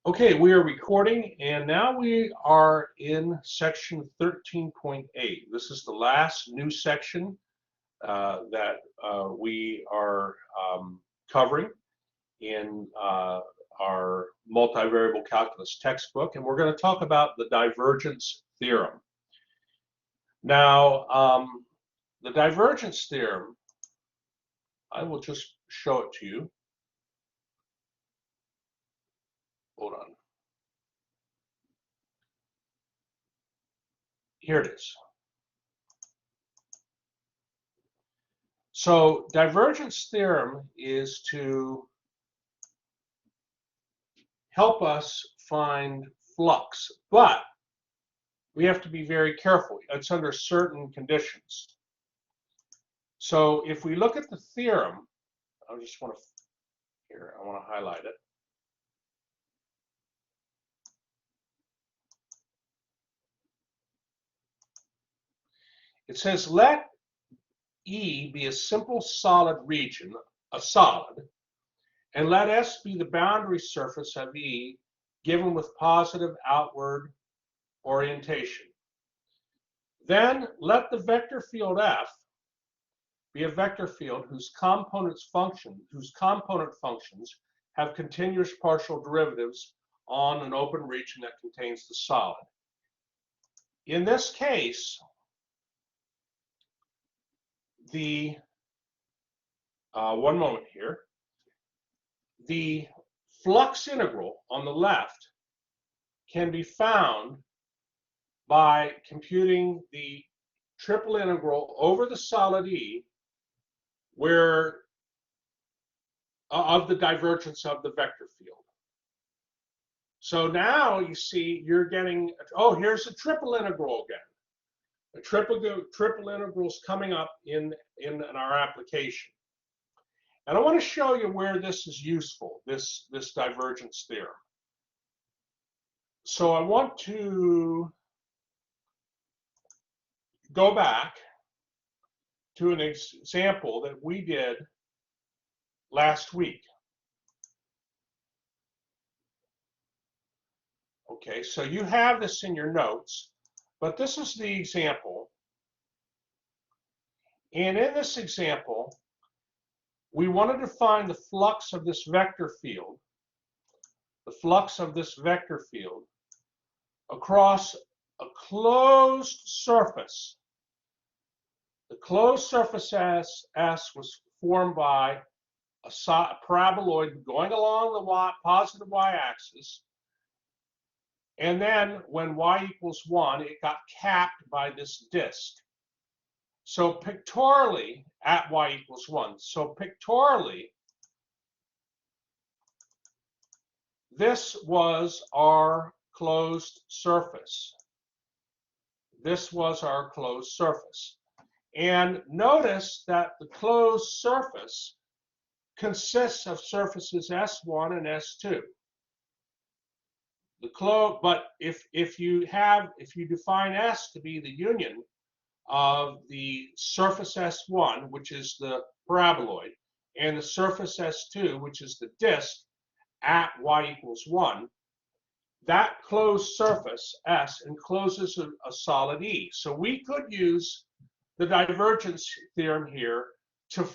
Okay, we are recording, and now we are in section 13.8. This is the last new section that we are covering in our multivariable calculus textbook, and we're going to talk about the divergence theorem. Now, the divergence theorem, I will just show it to you. Hold on. Here it is. So divergence theorem is to help us find flux, but we have to be very careful. It's under certain conditions. So if we look at the theorem, I want to highlight it. It says let E be a simple solid region, a solid, and let S be the boundary surface of E given with positive outward orientation. Then let the vector field F be a vector field whose component functions have continuous partial derivatives on an open region that contains the solid. In this case, one moment here, the flux integral on the left can be found by computing the triple integral over the solid E where of the divergence of the vector field. So now you see you're getting, oh, here's a triple integral again. The triple integral is coming up in our application. And I want to show you where this is useful, this divergence theorem. So I want to go back to an example that we did last week. Okay, so you have this in your notes, but this is the example. And in this example, we wanted to find the flux of this vector field, across a closed surface. The closed surface S was formed by a paraboloid going along the positive y-axis, and then when y equals 1, it got capped by this disk. So pictorially, at y equals 1, so pictorially, this was our closed surface. This was our closed surface. And notice that the closed surface consists of surfaces S1 and S2. But if you define S to be the union of the surface S1, which is the paraboloid, and the surface S2, which is the disk at y equals 1, that closed surface S encloses a solid E. So we could use the divergence theorem here to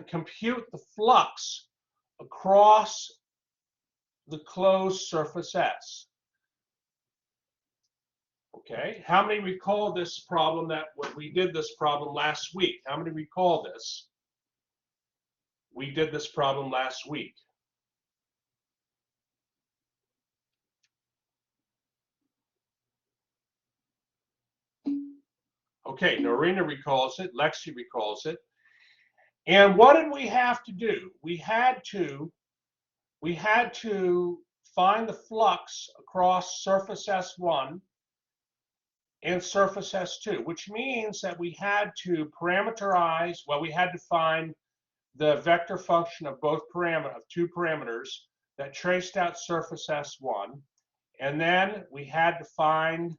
compute the flux across the closed surface S. Okay, how many recall this problem that we did this problem last week? How many recall this? We did this problem last week. Okay, Norina recalls it, Lexi recalls it. And what did we have to do? We had to find the flux across surface S1 and surface S2, which means that we had to parameterize, well, we had to find the vector function of two parameters that traced out surface S1, and then we had to find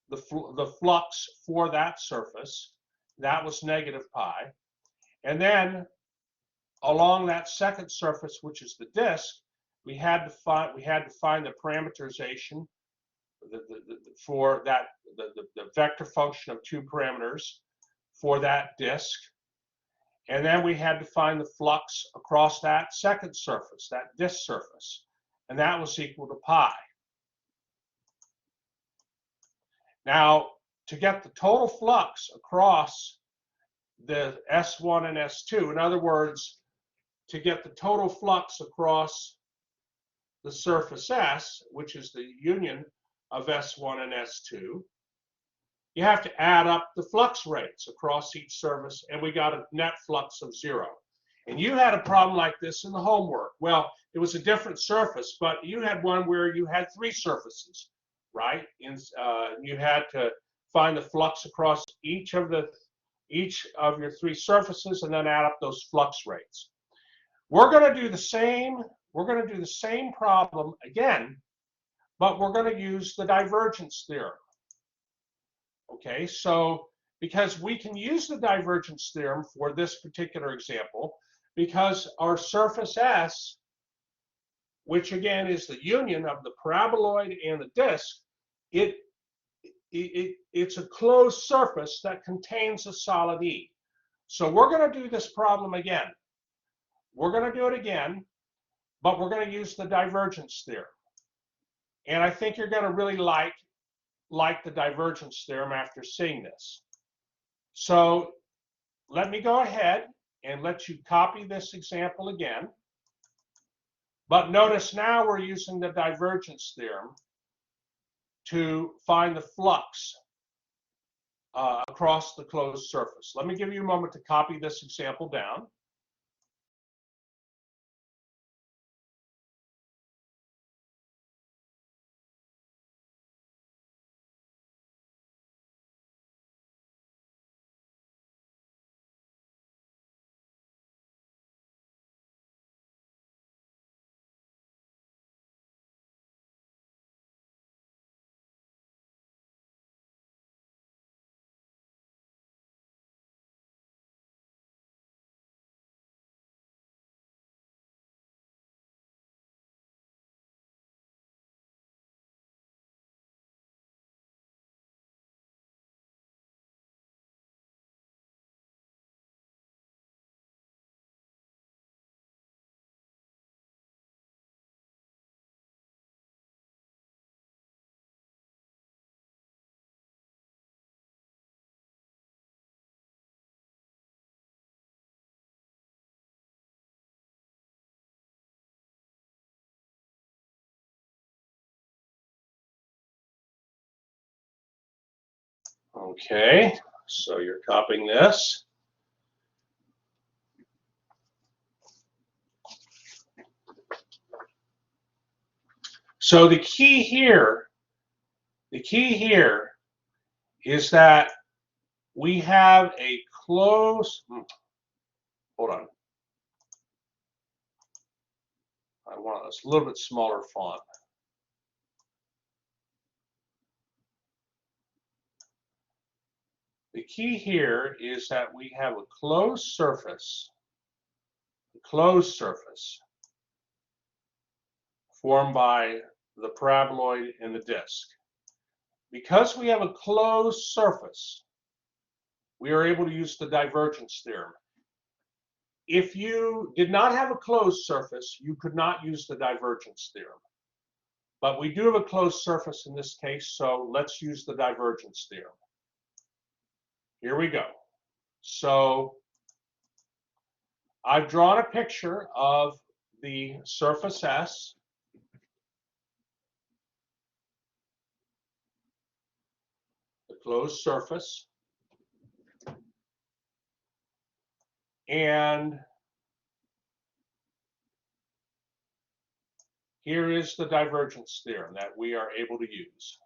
the flux for that surface. That was negative pi. And then along that second surface, which is the disk, we had to find the parameterization for that the vector function of 2 parameters for that disk. And then we had to find the flux across that second surface, that disk surface. And that was equal to pi. Now, to get the total flux across the S1 and S2, in other words, to get the total flux across the surface S, which is the union of S1 and S2, you have to add up the flux rates across each surface, and we got a net flux of 0. And you had a problem like this in the homework. Well, it was a different surface, but you had one where you had 3 surfaces, right? And you had to find the flux across each of your 3 surfaces and then add up those flux rates. We're going to do the same. We're going to do the same problem again, but we're going to use the divergence theorem. Okay, so because we can use the divergence theorem for this particular example, because our surface S, which again is the union of the paraboloid and the disk, it's a closed surface that contains a solid E. So we're going to do this problem again. We're going to do it again, but we're going to use the divergence theorem. And I think you're going to really like the divergence theorem after seeing this. So let me go ahead and let you copy this example again. But notice now we're using the divergence theorem to find the flux across the closed surface. Let me give you a moment to copy this example down. Okay, so you're copying this. So the key here is that we have a close, hold on. I want a little bit smaller font. The key here is that we have a closed surface formed by the paraboloid and the disk. Because we have a closed surface, we are able to use the divergence theorem. If you did not have a closed surface, you could not use the divergence theorem. But we do have a closed surface in this case, so let's use the divergence theorem. Here we go. So I've drawn a picture of the surface S. The closed surface. And here is the divergence theorem that we are able to use.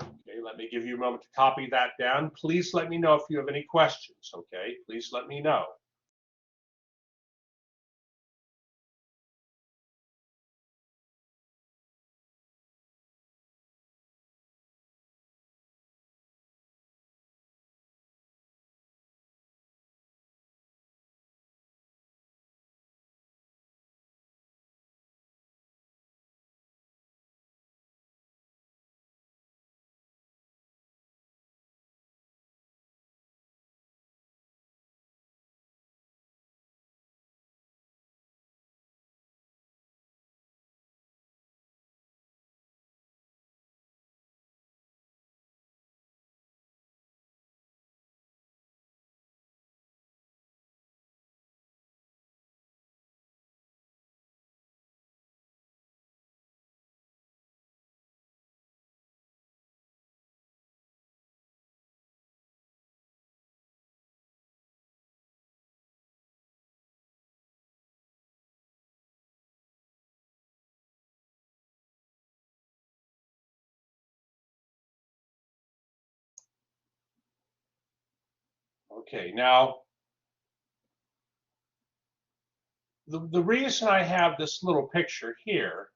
Okay, let me give you a moment to copy that down. Please let me know if you have any questions, okay? Please let me know. Okay, now the reason I have this little picture here,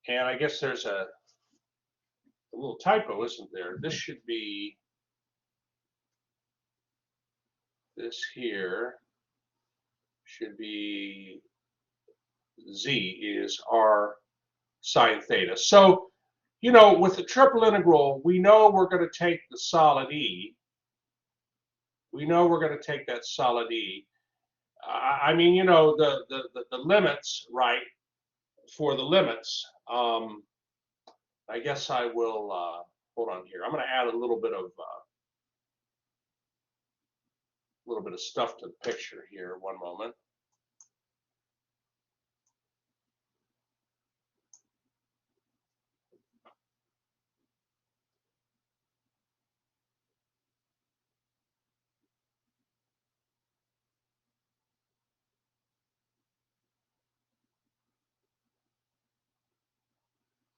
and I guess there's a little typo, isn't there? This should be this here should be z is r sine theta. So, you know, with the triple integral, we know we're going to take the solid e. We know we're going to take that solid e. I mean, you know, the limits, right? For the limits, I guess I will hold on here. I'm going to add a little bit of stuff to the picture here. One moment.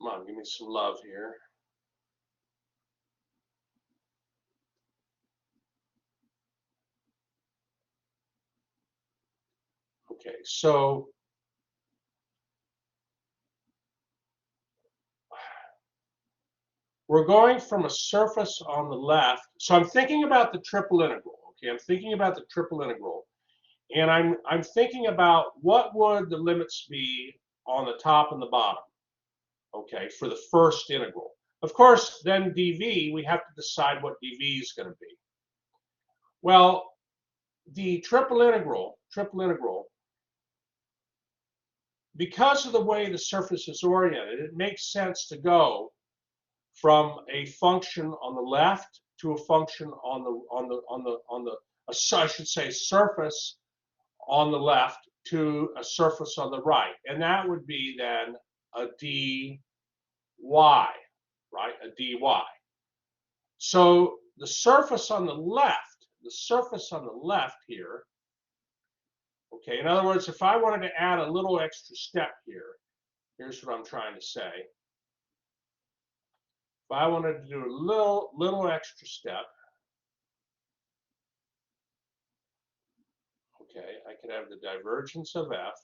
Come on, give me some love here. Okay, so we're going from a surface on the left. So I'm thinking about the triple integral. Okay, I'm thinking about the triple integral, and I'm thinking about what would the limits be on the top and the bottom. Okay, for the first integral. Of course, then dv, we have to decide what dv is going to be. Well, the triple integral, because of the way the surface is oriented, it makes sense to go from a function on the left to a function I should say surface on the left to a surface on the right, and that would be then a dy, right? A dy. So the surface on the left here, okay, in other words, if I wanted to add a little extra step here, here's what I'm trying to say. If I wanted to do a little extra step, okay, I could have the divergence of f,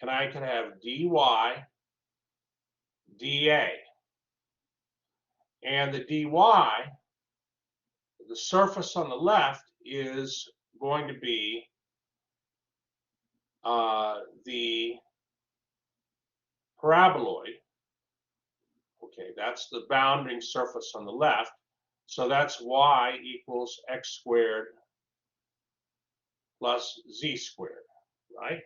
and I could have dy dA. And the dy, the surface on the left, is going to be the paraboloid. Okay, that's the bounding surface on the left. So that's y equals x squared plus z squared, right?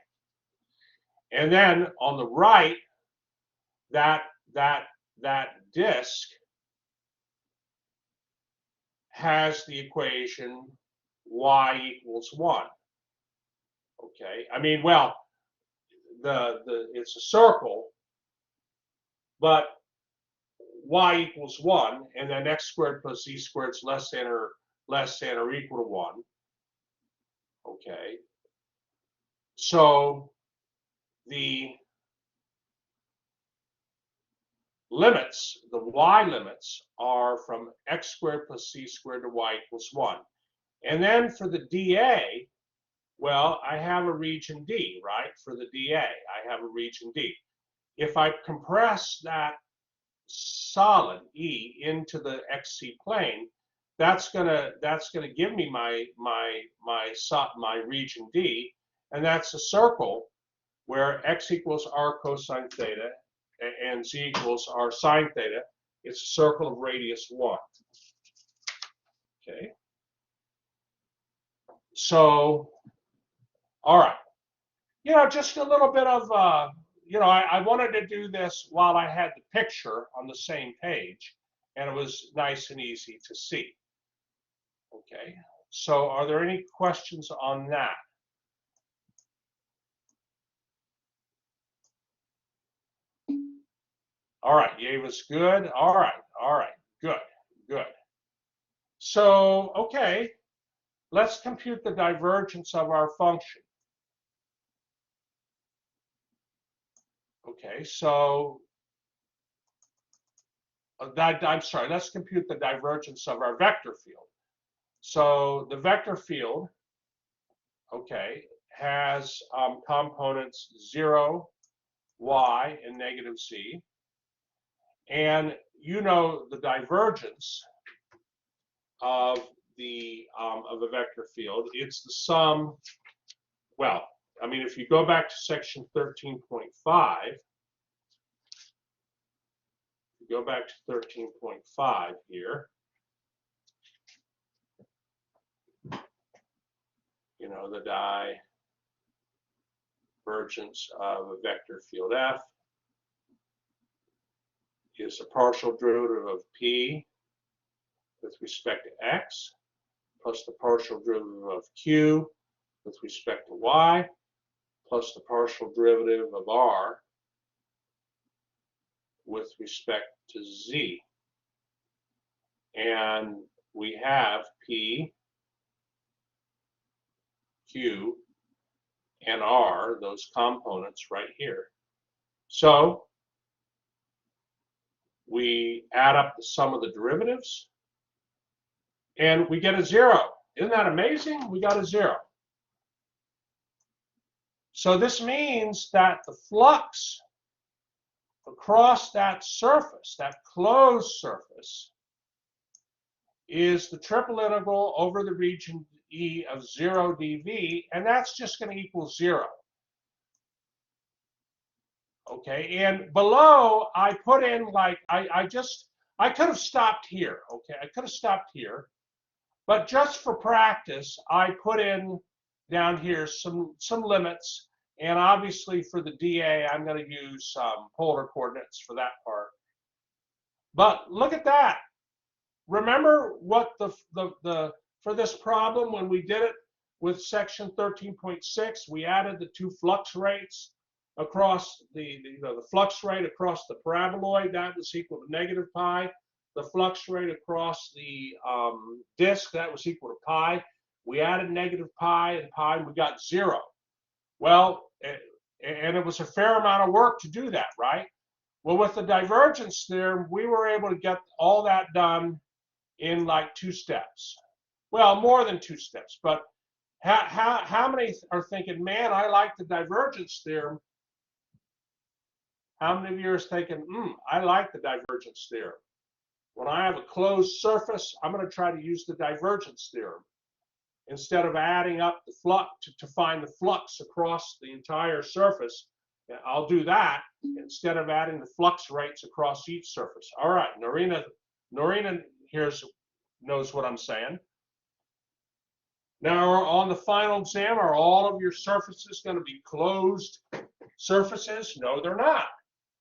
And then on the right, that disk has the equation y equals 1. Okay, I mean, well, it's a circle, but y equals 1, and then x squared plus z squared is less than or equal to 1. Okay, so the limits, the y limits, are from x squared plus c squared to y equals 1. And then for the dA, well, I have a region D, right? For the dA, I have a region D. If I compress that solid E into the XC plane, that's gonna give me my region D, and that's a circle where x equals r cosine theta and z equals r sine theta. It's a circle of radius 1. Okay. So, all right. You know, just a little bit of, you know, I wanted to do this while I had the picture on the same page, and it was nice and easy to see. Okay. So, are there any questions on that? All right, Yeva's good. All right, good. So, okay, let's compute the divergence of our function. Okay, so I'm sorry, let's compute the divergence of our vector field. So the vector field, okay, has components 0, y, and negative z. And you know the divergence of a vector field. It's the sum. Well, I mean, if you go back to section 13.5, go back to 13.5 here. You know, the divergence of a vector field F is a partial derivative of P with respect to X plus the partial derivative of Q with respect to Y plus the partial derivative of R with respect to Z. And we have P, Q, and R, those components right here. So we add up the sum of the derivatives and we get a 0. Isn't that amazing? We got a 0. So this means that the flux across that surface, that closed surface, is the triple integral over the region E of 0 dV, and that's just going to equal 0. Okay, and below I put in, like, I could have stopped here. Okay, I could have stopped here, but just for practice, I put in down here some limits, and obviously for the dA, I'm going to use polar coordinates for that part. But look at that. Remember what for this problem when we did it with section 13.6, we added the two flux rates across the flux rate across the paraboloid, that was equal to negative pi. The flux rate across the disk, that was equal to pi. We added negative pi and pi, and we got 0. Well, and it was a fair amount of work to do that, right? Well, with the divergence theorem, we were able to get all that done in like 2 steps. Well, more than 2 steps, but how many are thinking, man, I like the divergence theorem? How many of you are thinking, I like the divergence theorem? When I have a closed surface, I'm going to try to use the divergence theorem. Instead of adding up the flux to find the flux across the entire surface, I'll do that instead of adding the flux rates across each surface. All right, Norina here knows what I'm saying. Now, on the final exam, are all of your surfaces going to be closed surfaces? No, they're not.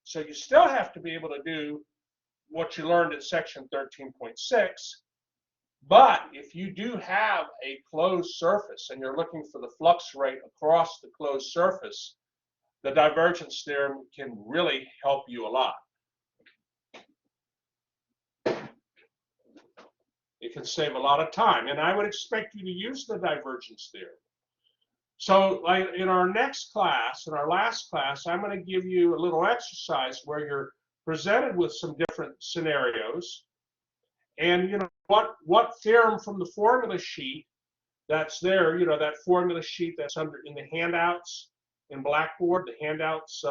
So you still have to be able to do what you learned at section 13.6. But if you do have a closed surface and you're looking for the flux rate across the closed surface, the divergence theorem can really help you a lot. It can save a lot of time, and I would expect you to use the divergence theorem. So like in our next class, in our last class, I'm going to give you a little exercise where you're presented with some different scenarios, and you know what theorem from the formula sheet that's there, you know, that formula sheet that's under in the handouts in Blackboard, the handouts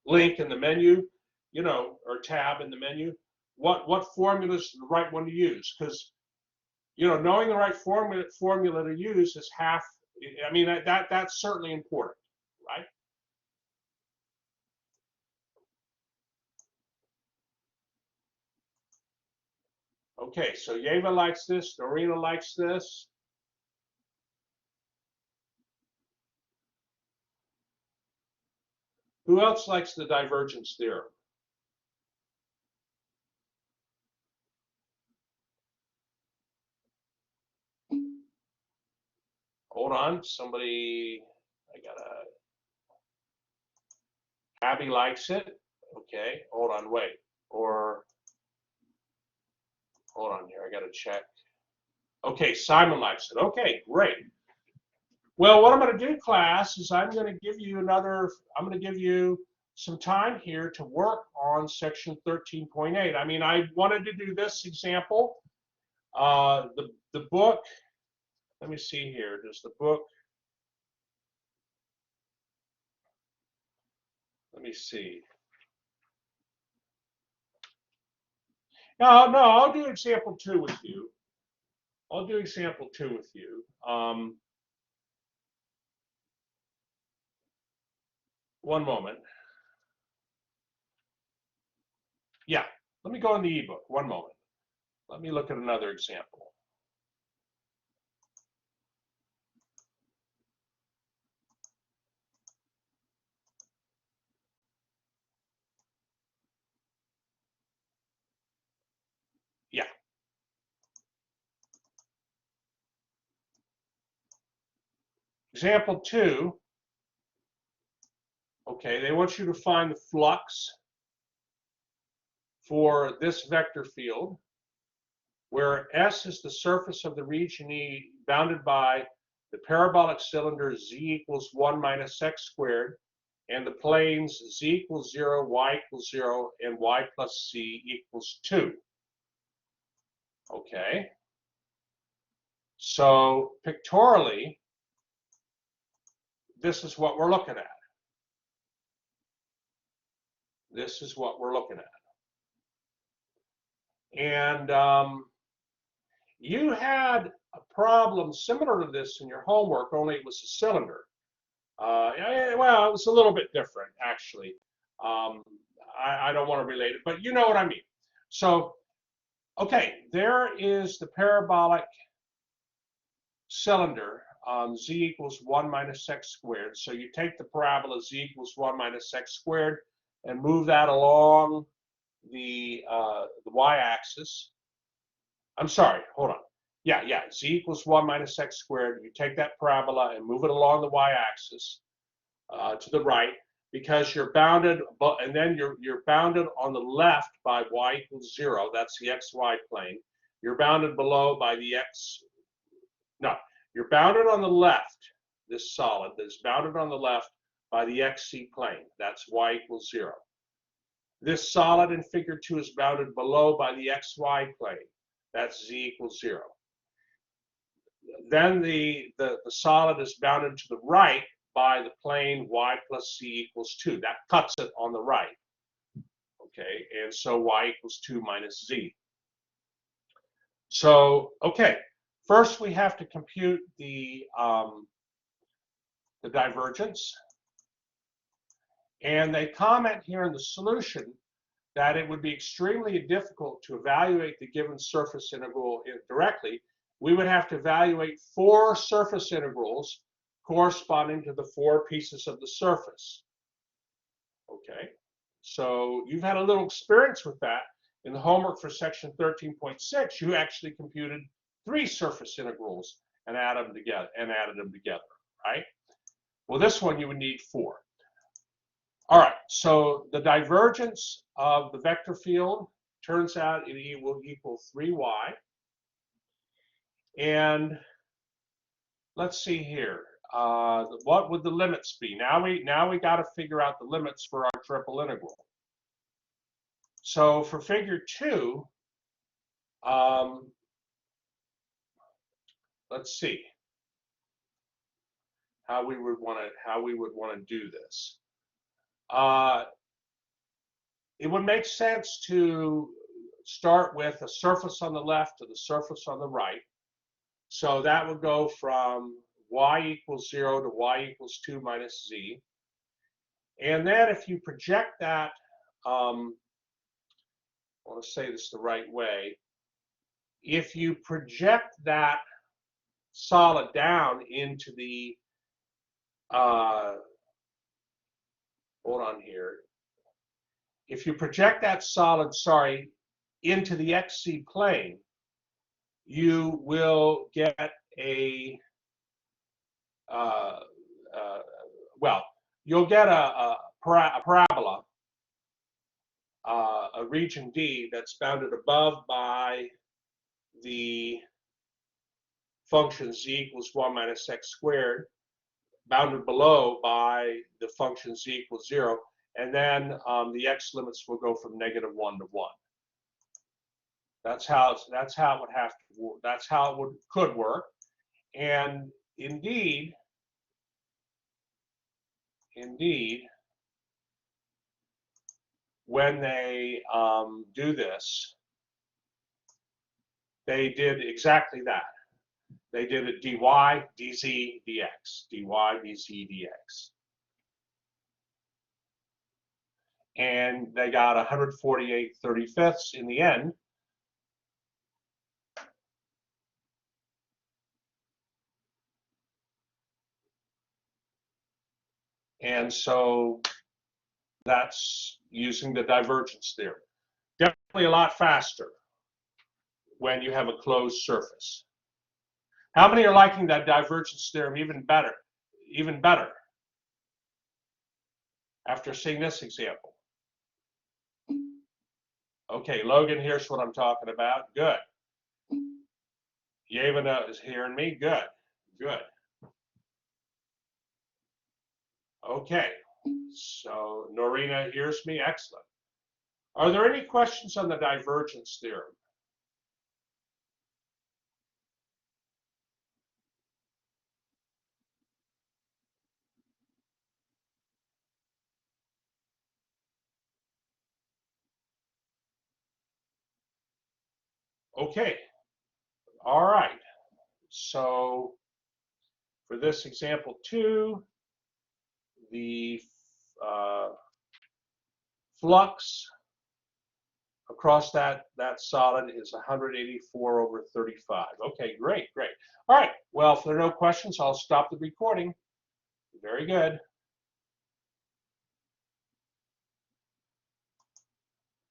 link in the menu, you know, or tab in the menu. What formula is the right one to use? Because you know, knowing the right formula to use is half. I mean, that's certainly important, right? Okay, so Yeva likes this, Norina likes this. Who else likes the divergence theorem? Hold on, somebody, Abby likes it. Okay, hold on, wait. Or, hold on here, I gotta check. Okay, Simon likes it. Okay, great. Well, what I'm gonna do, class, is I'm gonna give you some time here to work on section 13.8. I mean, I wanted to do this example. The book, let me see here. Does the book, let me see. No, I'll do example 2 with you. I'll do example 2 with you. One moment. Yeah, let me go in the ebook. One moment. Let me look at another example. Yeah. Example 2. Okay, they want you to find the flux for this vector field, where S is the surface of the region E bounded by the parabolic cylinder Z equals 1 minus x squared, and the planes Z equals 0, Y equals 0, and Y plus C equals 2. Okay. So pictorially, this is what we're looking at. This is what we're looking at. And you had a problem similar to this in your homework, only it was a cylinder. Well, it was a little bit different, actually. I don't want to relate it, but you know what I mean. So, okay, there is the parabolic cylinder, z equals 1 minus x squared. So you take the parabola z equals 1 minus x squared and move that along the y-axis. I'm sorry, hold on. Yeah, z equals 1 minus x squared. You take that parabola and move it along the y-axis to the right, because you're bounded, and then you're bounded on the left by y equals 0. That's the xy plane. You're bounded below by the you're bounded on the left, this solid that's bounded on the left by the xc plane. That's y equals 0. This solid in figure 2 is bounded below by the xy plane. That's z equals 0. Then the solid is bounded to the right by the plane y plus c equals 2. That cuts it on the right. Okay, and so y equals 2 minus z. So, okay, first we have to compute the divergence. And they comment here in the solution that it would be extremely difficult to evaluate the given surface integral directly. We would have to evaluate 4 surface integrals corresponding to the 4 pieces of the surface. Okay, so you've had a little experience with that. In the homework for section 13.6, you actually computed 3 surface integrals and added them together, right? Well, this one you would need 4. All right, so the divergence of the vector field turns out it will equal 3y. And let's see here. What would the limits be? Now we got to figure out the limits for our triple integral. So for figure 2, let's see how we would want to do this. It would make sense to start with a surface on the left to the surface on the right. So that would go from y equals 0 to y equals 2 minus z. And then if you project that, I want to say this the right way. If you project that solid down into the, hold on here. If you project that solid, into the xc plane, you will get a, you'll get a parabola, a region D that's bounded above by the function z equals 1 minus x squared, bounded below by the function z equals 0, and then the x limits will go from -1 to 1. That's how it would have to. That's how it could work, and indeed, when they do this, they did exactly that. They did it dy, dz, dx, dy, dz, dx. And they got 148/35 in the end. And so that's using the divergence theorem. Definitely a lot faster when you have a closed surface. How many are liking that divergence theorem even better? Even better after seeing this example? Okay, Logan, here's what I'm talking about. Good. Yevana is hearing me. Good. Good. Okay. So Norina hears me. Excellent. Are there any questions on the divergence theorem? Okay. All right. So for this example 2, the flux across that solid is 184/35. Okay, great, great. All right. Well, if there are no questions, I'll stop the recording. Very good.